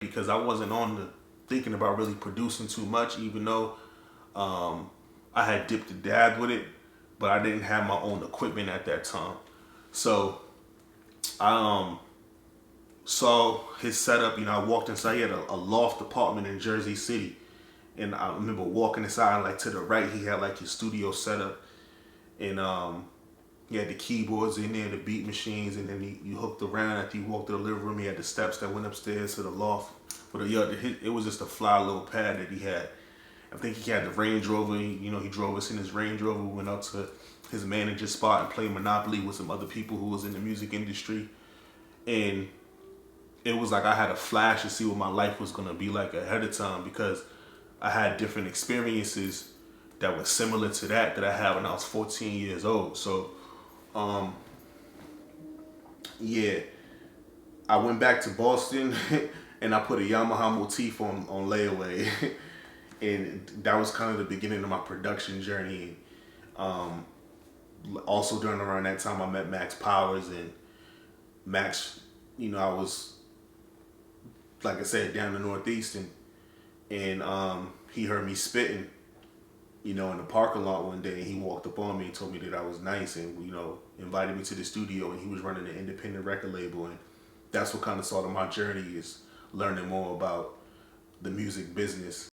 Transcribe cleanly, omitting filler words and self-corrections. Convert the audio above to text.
because I wasn't on the thinking about really producing too much, even though I had dipped and dabbed with it, but I didn't have my own equipment at that time. So I saw his setup. You know, I walked inside. He had a loft apartment in Jersey City, and I remember walking inside. Like to the right, he had like his studio setup, and he had the keyboards in there, the beat machines, and then you hooked around. After you walked to the living room, he had the steps that went upstairs to the loft. But it was just a fly little pad that he had. I think he had the Range Rover. You know, he drove us in his Range Rover. We went out to his manager's spot and played Monopoly with some other people who was in the music industry. And it was like I had a flash to see what my life was gonna be like ahead of time, because I had different experiences that were similar to that I had when I was 14 years old. So, yeah, I went back to Boston and I put a Yamaha motif on layaway. And that was kind of the beginning of my production journey. Also during around that time, I met Max Powers, and Max, you know, I was, like I said, down in the Northeast, and he heard me spitting, you know, in the parking lot one day. And he walked up on me and told me that I was nice, and you know, invited me to the studio. And he was running an independent record label, and that's what kind of started my journey, is learning more about the music business.